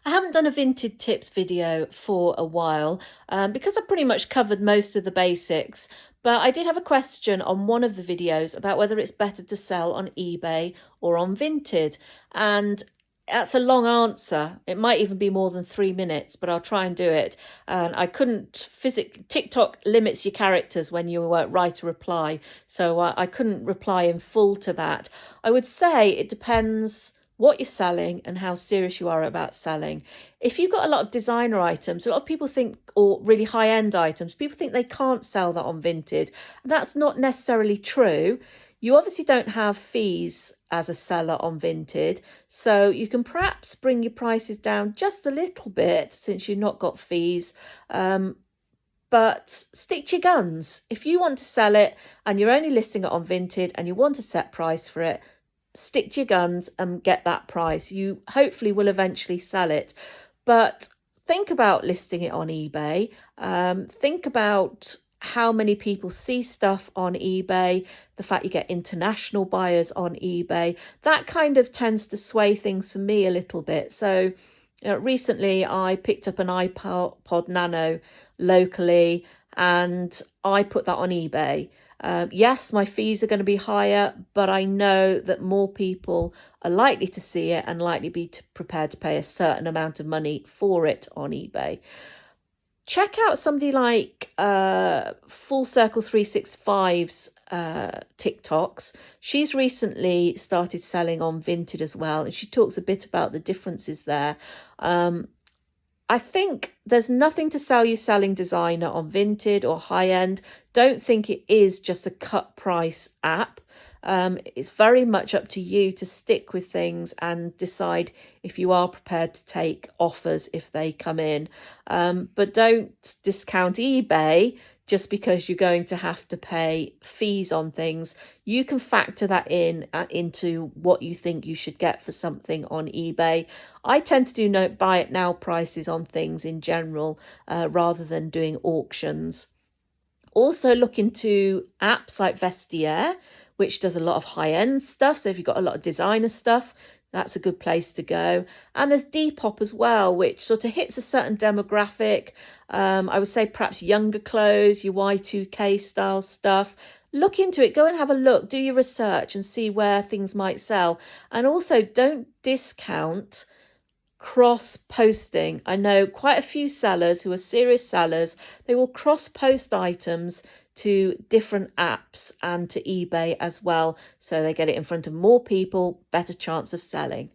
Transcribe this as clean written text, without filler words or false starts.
I haven't done a Vinted tips video for a while because I pretty much covered most of the basics. But I did have a question on one of the videos about whether it's better to sell on eBay or on Vinted. And that's a long answer. It might even be more than 3 minutes, but I'll try and do it. And I couldn't TikTok limits your characters when you write a reply. So I couldn't reply in full to that. I would say it depends what you're selling and how serious you are about selling. If you've got a lot of designer items, a lot of people think, or really high-end items, people think they can't sell that on Vinted. And that's not necessarily true. You obviously don't have fees as a seller on Vinted, so you can perhaps bring your prices down just a little bit since you've not got fees. But stick to your guns. If you want to sell it and you're only listing it on Vinted and you want a set price for it, stick to your guns and get that price. You hopefully will eventually sell it. But think about listing it on eBay. Think about how many people see stuff on eBay, the fact you get international buyers on eBay. That kind of tends to sway things for me a little bit. So recently I picked up an iPod Nano locally and I put that on eBay. Yes, my fees are going to be higher, but I know that more people are likely to see it and likely be prepared to pay a certain amount of money for it on eBay. Check out somebody like Full Circle 365's TikToks. She's recently started selling on Vinted as well, and she talks a bit about the differences there. I think there's nothing to sell you selling designer on Vinted or high end. Don't think it is just a cut price app. It's very much up to you to stick with things and decide if you are prepared to take offers if they come in. But don't discount eBay just because you're going to have to pay fees on things. You can factor that into what you think you should get for something on eBay. I tend to do buy it now prices on things in general rather than doing auctions. Also look into apps like Vestiaire, which does a lot of high-end stuff. So if you've got a lot of designer stuff, that's a good place to go. And there's Depop as well, which sort of hits a certain demographic. I would say perhaps younger clothes, your Y2K style stuff. Look into it, go and have a look, do your research and see where things might sell. And also don't discount cross-posting. I know quite a few sellers who are serious sellers. They will cross-post items to different apps and to eBay as well, so they get it in front of more people, better chance of selling.